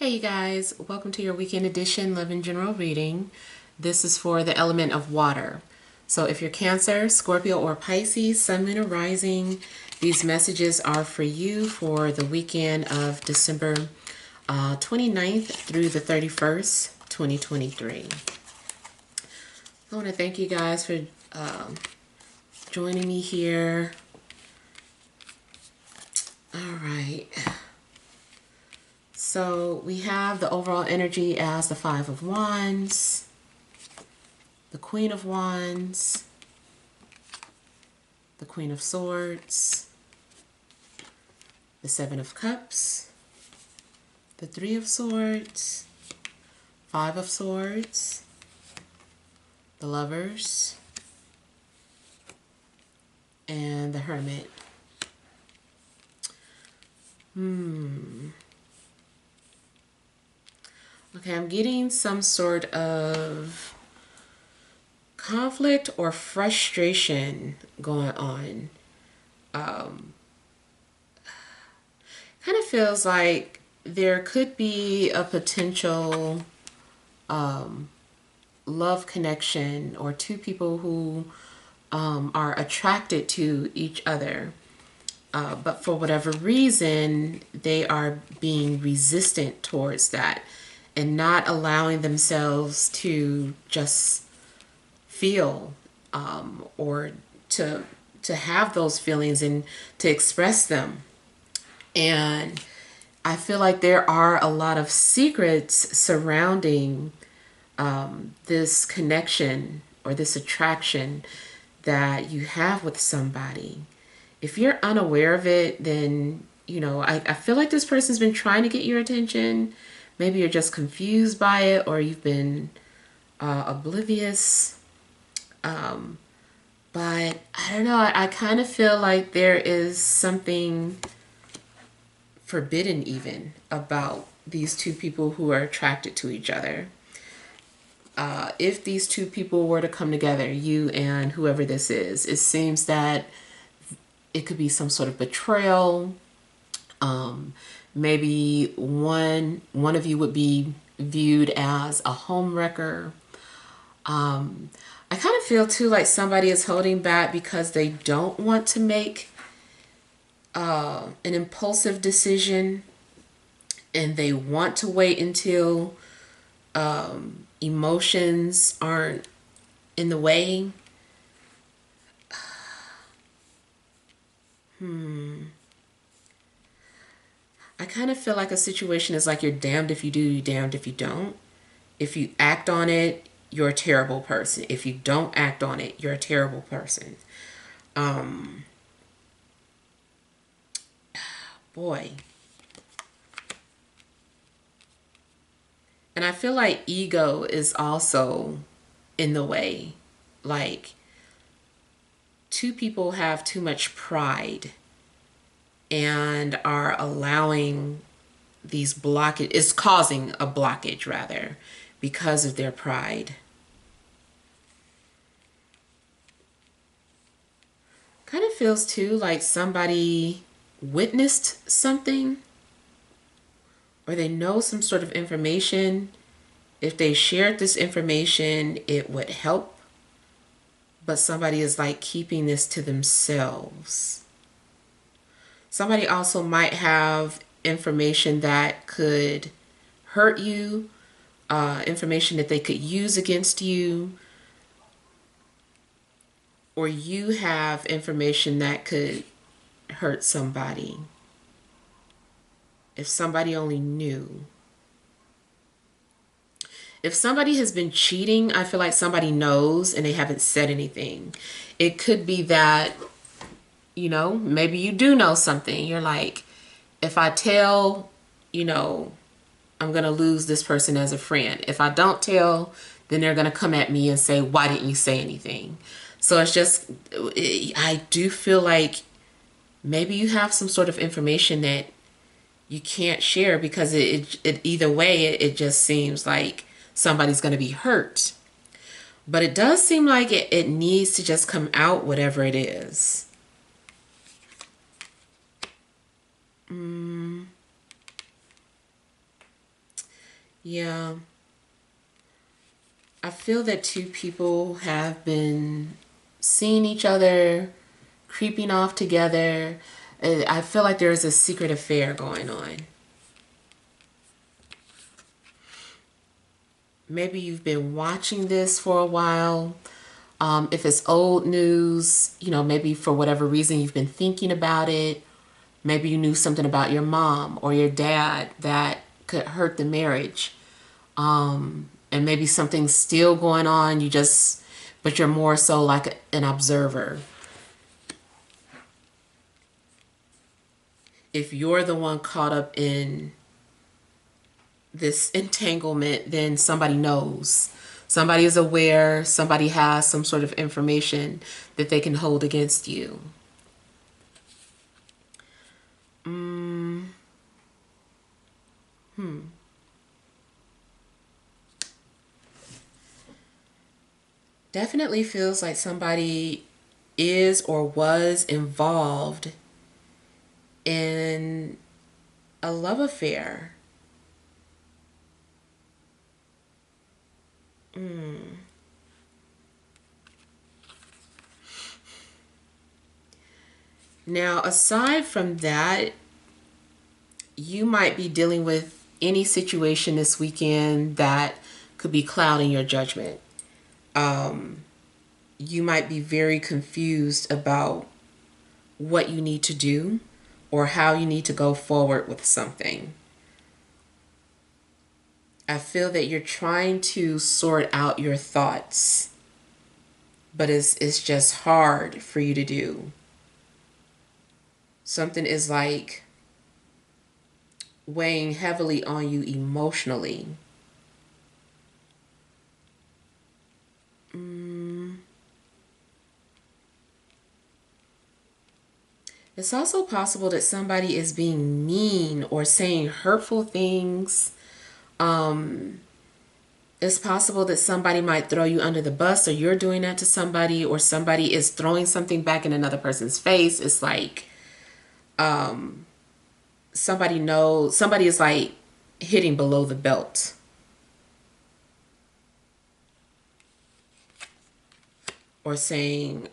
Hey you guys, welcome to your weekend edition Love and General reading. This is for the element of water. So if you're Cancer, Scorpio, or Pisces, Sun, Moon, or Rising, these messages are for you for the weekend of December 29th through the 31st, 2023. I want to thank you guys for joining me here. All right. So we have the overall energy as the Five of Wands, the Queen of Wands, the Queen of Swords, the Seven of Cups, the Three of Swords, Five of Swords, the Lovers, and the Hermit. Okay, I'm getting some sort of conflict or frustration going on. Kind of feels like there could be a potential love connection or two people who are attracted to each other. But for whatever reason, they are being resistant towards that and not allowing themselves to just feel or to have those feelings and to express them. And I feel like there are a lot of secrets surrounding this connection or this attraction that you have with somebody. If you're unaware of it, then, I feel like this person's been trying to get your attention. Maybe you're just confused by it, or you've been oblivious. But I don't know. I kind of feel like there is something forbidden even about these two people who are attracted to each other. If these two people were to come together, you and whoever this is, it seems that it could be some sort of betrayal. Maybe one of you would be viewed as a homewrecker. I kind of feel too like somebody is holding back because they don't want to make an impulsive decision, and they want to wait until emotions aren't in the way. I kind of feel like a situation is like you're damned if you do, you're damned if you don't. If you act on it, you're a terrible person. If you don't act on it, you're a terrible person. Boy. And I feel like ego is also in the way. Like, two people have too much pride and are allowing these blockages, it's causing a blockage rather, because of their pride. Kind of feels too like somebody witnessed something, or they know some sort of information. If they shared this information, it would help, but somebody is like keeping this to themselves. Somebody also might have information that could hurt you, information that they could use against you, or you have information that could hurt somebody. If somebody only knew. If somebody has been cheating, I feel like somebody knows and they haven't said anything. It could be that, maybe you do know something. You're like, if I tell, I'm going to lose this person as a friend. If I don't tell, then they're going to come at me and say, why didn't you say anything? So it's just, I do feel like maybe you have some sort of information that you can't share because it either way, it just seems like somebody's going to be hurt. But it does seem like it needs to just come out, whatever it is. Yeah. I feel that two people have been seeing each other, creeping off together. I feel like there's a secret affair going on. Maybe you've been watching this for a while. If it's old news, maybe for whatever reason you've been thinking about it. Maybe you knew something about your mom or your dad that could hurt the marriage. And maybe something's still going on. But you're more so like an observer. If you're the one caught up in this entanglement, then somebody knows. Somebody is aware. Somebody has some sort of information that they can hold against you. Definitely feels like somebody is or was involved in a love affair. Now, aside from that, you might be dealing with any situation this weekend that could be clouding your judgment. You might be very confused about what you need to do or how you need to go forward with something. I feel that you're trying to sort out your thoughts, but it's just hard for you to do. Something is like weighing heavily on you emotionally. It's also possible that somebody is being mean or saying hurtful things. It's possible that somebody might throw you under the bus, or you're doing that to somebody, or somebody is throwing something back in another person's face. It's like somebody is like hitting below the belt. Or saying,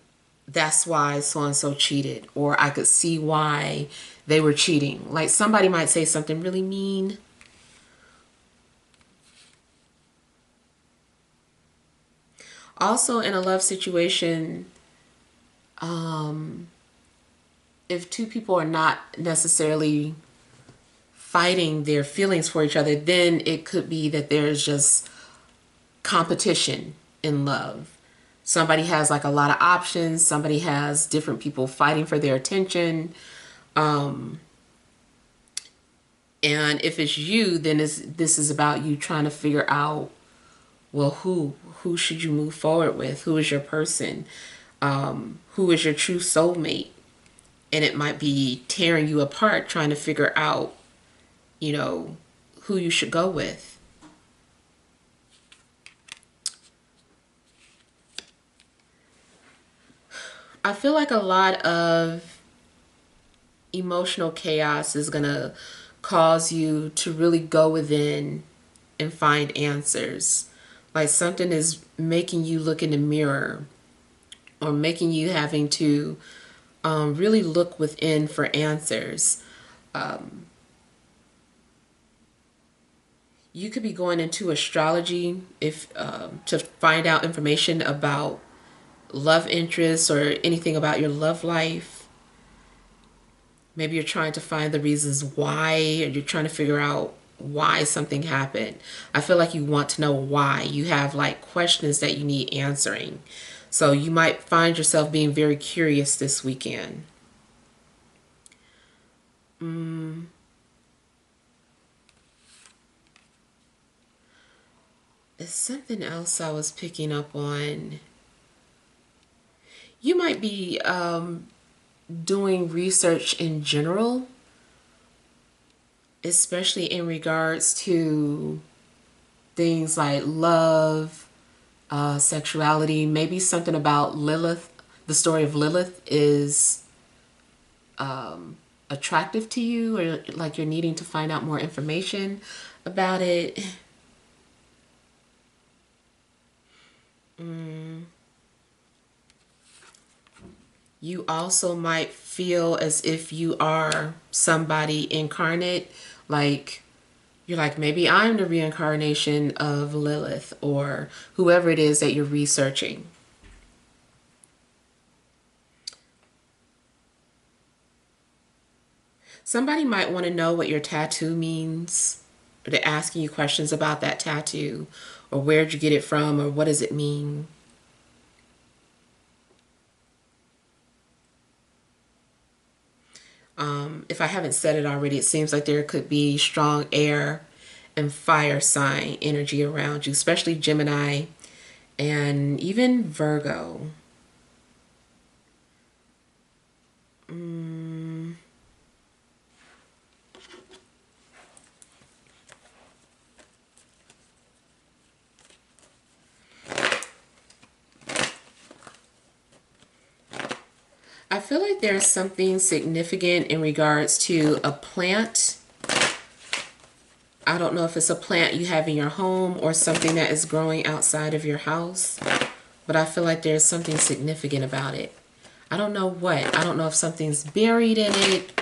that's why so and so cheated, or I could see why they were cheating. Like somebody might say something really mean. Also, in a love situation, if two people are not necessarily fighting their feelings for each other, then it could be that there's just competition in love. Somebody has like a lot of options. Somebody has different people fighting for their attention. And if it's you, then this is about you trying to figure out, well, who should you move forward with? Who is your person? Who is your true soulmate? And it might be tearing you apart, trying to figure out, who you should go with. I feel like a lot of emotional chaos is going to cause you to really go within and find answers. Like something is making you look in the mirror, or making you having to really look within for answers. You could be going into astrology if to find out information about love interests or anything about your love life. Maybe you're trying to find the reasons why, or you're trying to figure out why something happened. I feel like you want to know why. You have like questions that you need answering. So you might find yourself being very curious this weekend. There's something else I was picking up on. You might be doing research in general, especially in regards to things like love, sexuality. Maybe something about Lilith. The story of Lilith is attractive to you, or like you're needing to find out more information about it. Mm. You also might feel as if you are somebody incarnate, like you're like, maybe I'm the reincarnation of Lilith or whoever it is that you're researching. Somebody might want to know what your tattoo means, or they're asking you questions about that tattoo, or where'd you get it from, or what does it mean. If I haven't said it already, it seems like there could be strong air and fire sign energy around you, especially Gemini and even Virgo. Mm, I feel like there's something significant in regards to a plant. I don't know if it's a plant you have in your home or something that is growing outside of your house, but I feel like there's something significant about it. I don't know what. I don't know if something's buried in it.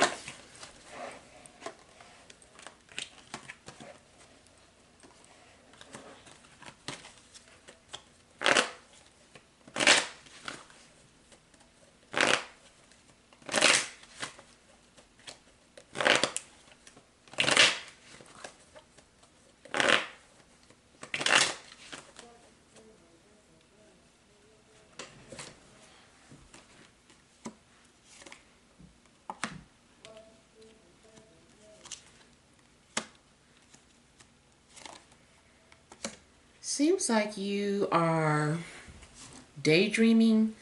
Seems like you are daydreaming,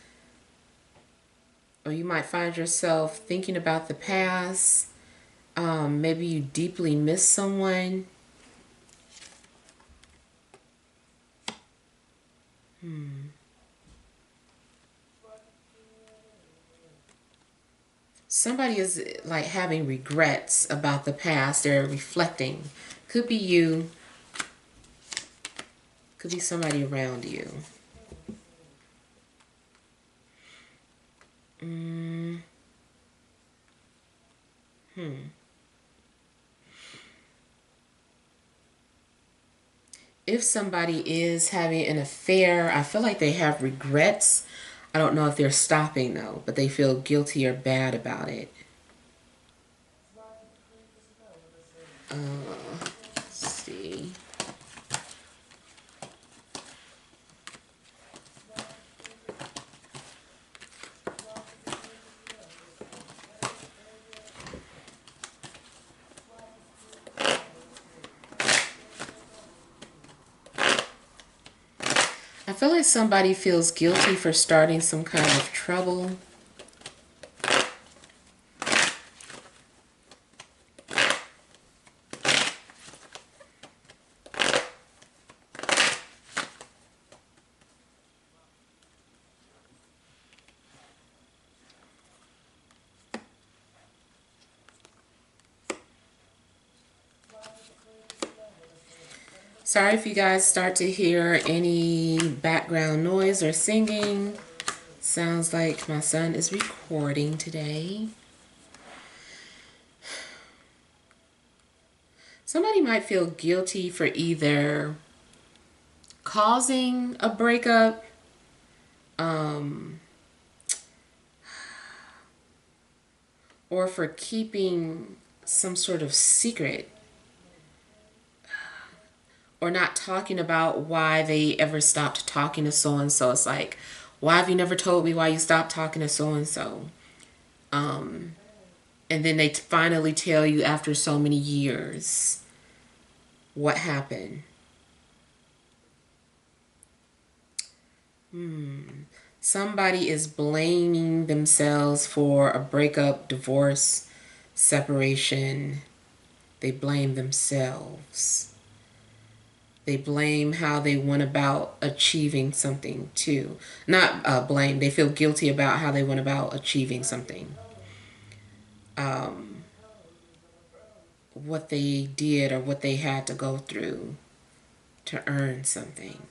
or you might find yourself thinking about the past. Maybe you deeply miss someone. Somebody is like having regrets about the past. They're reflecting. Could be you, could be somebody around you. Mm, hmm. If somebody is having an affair, I feel like they have regrets. I don't know if they're stopping though, but they feel guilty or bad about it. Let's see. I feel like somebody feels guilty for starting some kind of trouble. Sorry if you guys start to hear any background noise or singing. Sounds like my son is recording today. Somebody might feel guilty for either causing a breakup, um, or for keeping some sort of secret, or not talking about why they ever stopped talking to so and so. It's like, why have you never told me why you stopped talking to so and so? And then they finally tell you after so many years what happened. Somebody is blaming themselves for a breakup, divorce, separation. They blame themselves. They blame how they went about achieving something too. Not blame, they feel guilty about how they went about achieving something. What they did or what they had to go through to earn something.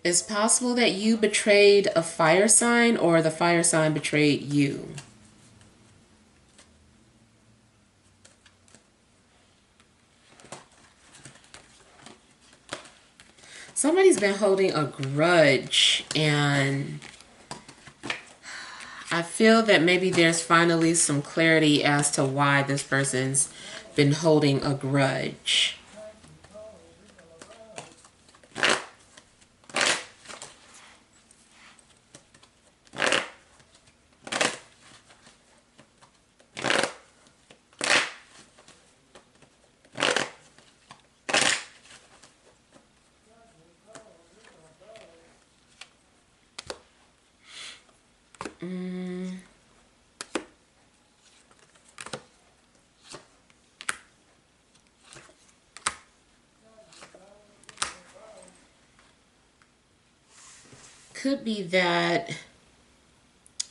It's possible that you betrayed a fire sign or the fire sign betrayed you. Somebody's been holding a grudge, and I feel that maybe there's finally some clarity as to why this person's been holding a grudge. Could be that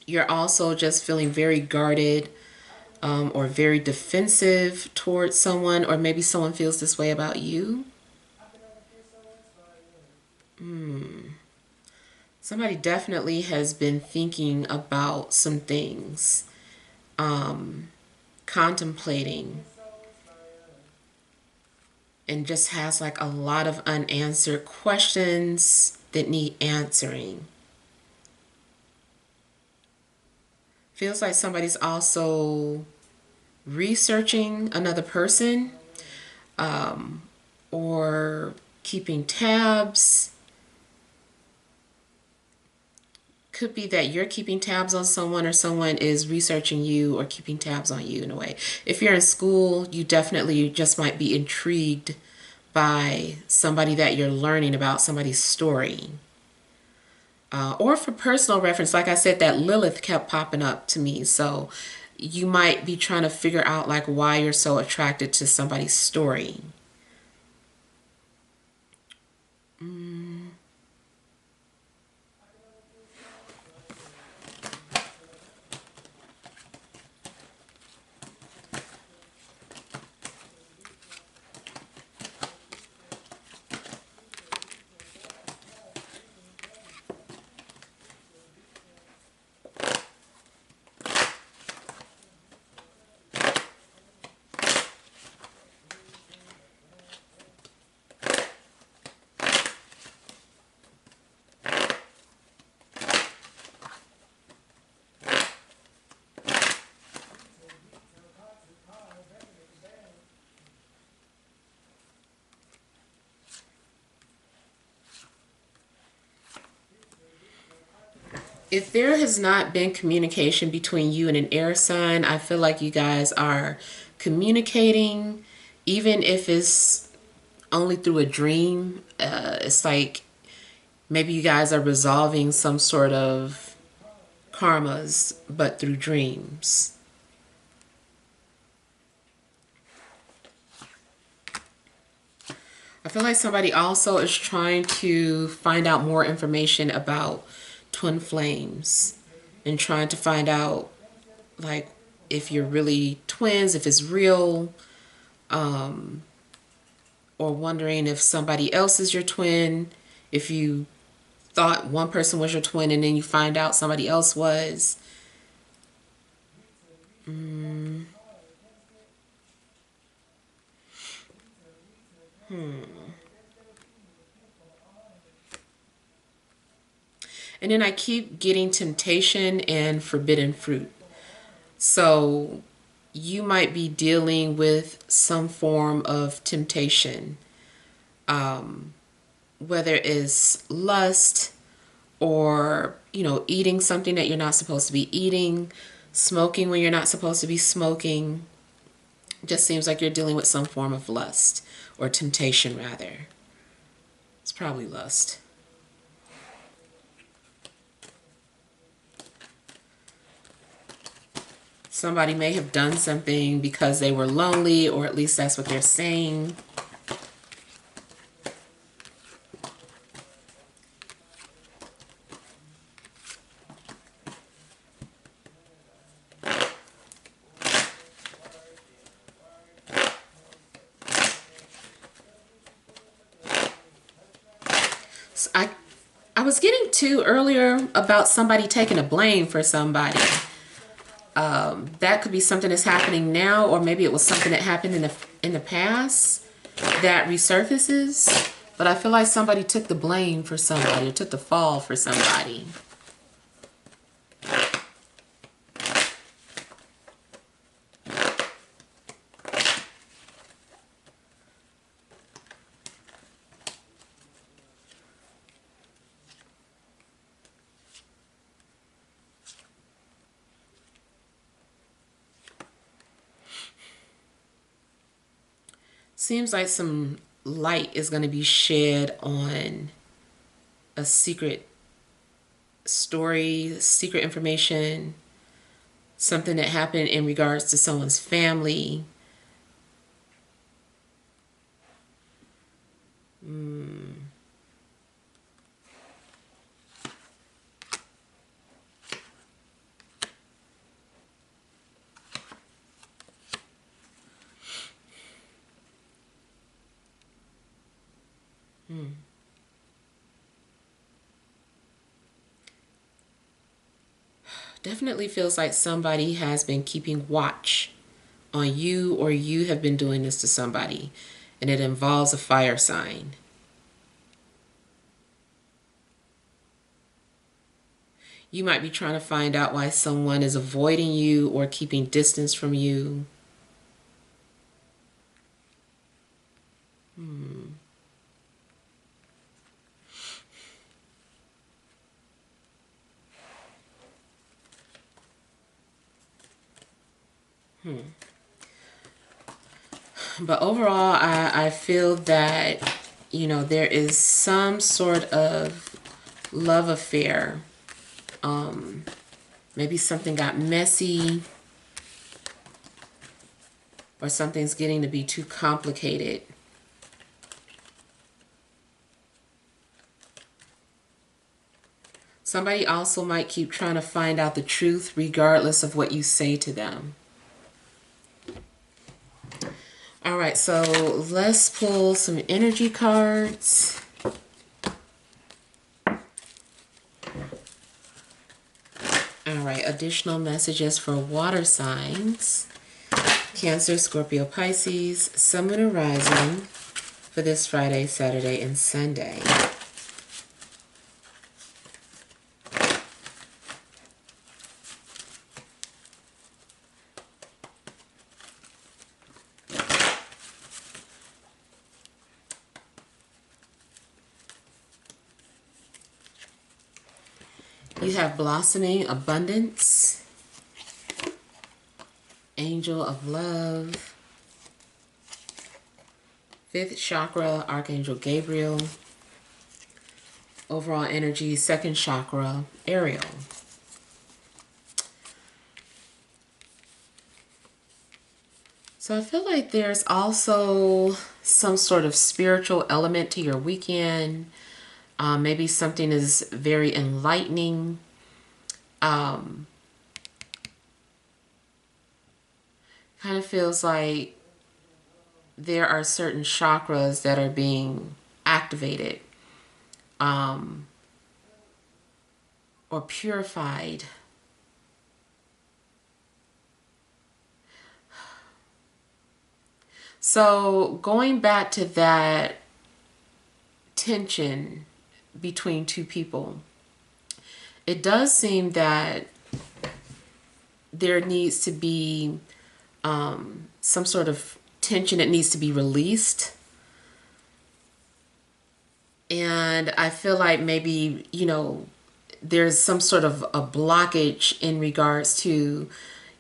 you're also just feeling very guarded, or very defensive towards someone, or maybe someone feels this way about you. Somebody definitely has been thinking about some things, contemplating, and just has like a lot of unanswered questions that need answering. Feels like somebody's also researching another person, or keeping tabs. Could be that you're keeping tabs on someone, or someone is researching you or keeping tabs on you in a way. If you're in school, you definitely just might be intrigued by somebody that you're learning about, somebody's story. Or for personal reference, like I said, that Lilith kept popping up to me. So you might be trying to figure out like why you're so attracted to somebody's story. If there has not been communication between you and an air sign, I feel like you guys are communicating, even if it's only through a dream. It's like maybe you guys are resolving some sort of karmas, but through dreams. I feel like somebody also is trying to find out more information about twin flames, and trying to find out like if you're really twins, if it's real, or wondering if somebody else is your twin, if you thought one person was your twin and then you find out somebody else was. And then I keep getting temptation and forbidden fruit. So you might be dealing with some form of temptation, whether it's lust, or, eating something that you're not supposed to be eating, smoking when you're not supposed to be smoking. Just seems like you're dealing with some form of lust, or temptation rather. It's probably lust. Somebody may have done something because they were lonely, or at least that's what they're saying. So was getting to earlier about somebody taking a blame for somebody. That could be something that's happening now, or maybe it was something that happened in the past that resurfaces. But I feel like somebody took the blame for somebody, or took the fall for somebody. Seems like some light is going to be shed on a secret story, secret information, something that happened in regards to someone's family. Definitely feels like somebody has been keeping watch on you, or you have been doing this to somebody, and it involves a fire sign. You might be trying to find out why someone is avoiding you or keeping distance from you. But overall, I feel that, there is some sort of love affair. Maybe something got messy, or something's getting to be too complicated. Somebody also might keep trying to find out the truth regardless of what you say to them. All right, so let's pull some energy cards. All right, additional messages for water signs. Cancer, Scorpio, Pisces, Sun, Moon, and Rising for this Friday, Saturday, and Sunday. You have blossoming abundance, angel of love, fifth chakra, Archangel Gabriel, overall energy, second chakra, Ariel. So I feel like there's also some sort of spiritual element to your weekend. Maybe something is very enlightening. Kind of feels like there are certain chakras that are being activated or purified. So going back to that tension between two people, it does seem that there needs to be some sort of tension that needs to be released. And I feel like maybe, there's some sort of a blockage in regards to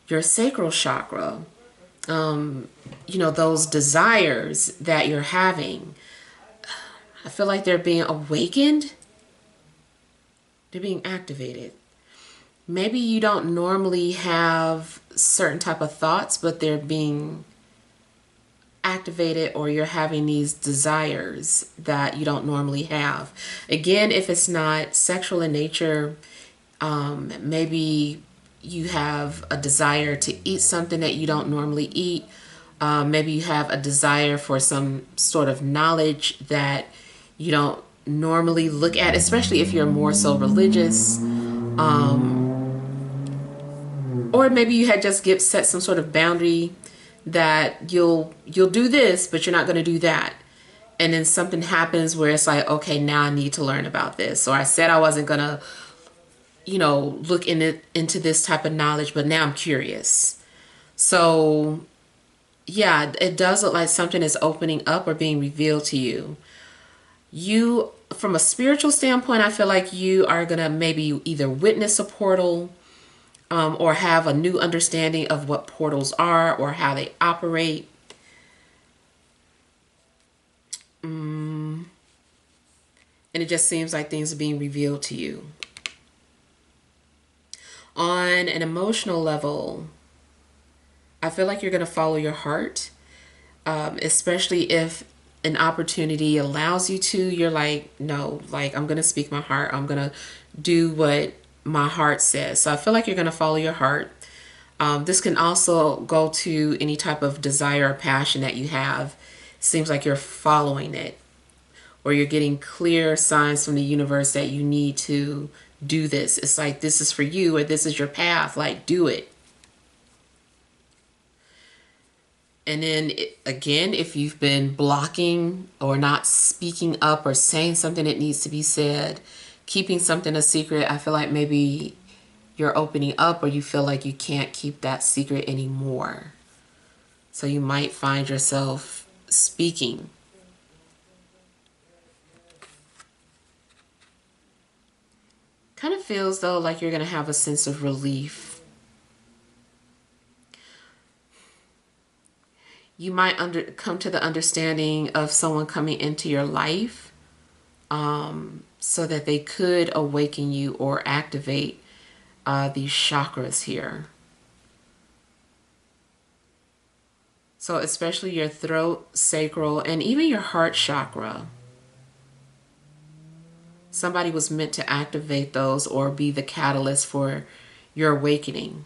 your sacral chakra. Those desires that you're having, I feel like they're being awakened. They're being activated. Maybe you don't normally have certain type of thoughts, but they're being activated, or you're having these desires that you don't normally have. Again, if it's not sexual in nature, maybe you have a desire to eat something that you don't normally eat. Maybe you have a desire for some sort of knowledge that you don't normally look at, especially if you're more so religious, or maybe you had just set some sort of boundary that you'll do this, but you're not going to do that. And then something happens where it's like, okay, now I need to learn about this. Or I said I wasn't going to, look into this type of knowledge, but now I'm curious. So yeah, it does look like something is opening up or being revealed to you. You, from a spiritual standpoint, I feel like you are going to maybe either witness a portal, or have a new understanding of what portals are or how they operate. And it just seems like things are being revealed to you. On an emotional level, I feel like you're going to follow your heart, especially if an opportunity allows you to. You're like, no, like, I'm going to speak my heart. I'm going to do what my heart says. So I feel like you're going to follow your heart. This can also go to any type of desire or passion that you have. Seems like you're following it, or you're getting clear signs from the universe that you need to do this. It's like, this is for you, or this is your path. Like, do it. And then again, if you've been blocking or not speaking up or saying something that needs to be said, keeping something a secret, I feel like maybe you're opening up, or you feel like you can't keep that secret anymore. So you might find yourself speaking. Kind of feels though like you're going to have a sense of relief. You might come to the understanding of someone coming into your life, so that they could awaken you or activate these chakras here. So especially your throat, sacral, and even your heart chakra. Somebody was meant to activate those or be the catalyst for your awakening.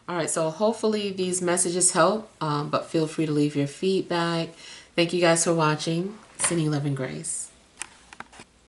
All right, so hopefully these messages help, but feel free to leave your feedback. Thank you guys for watching. Sending love and grace.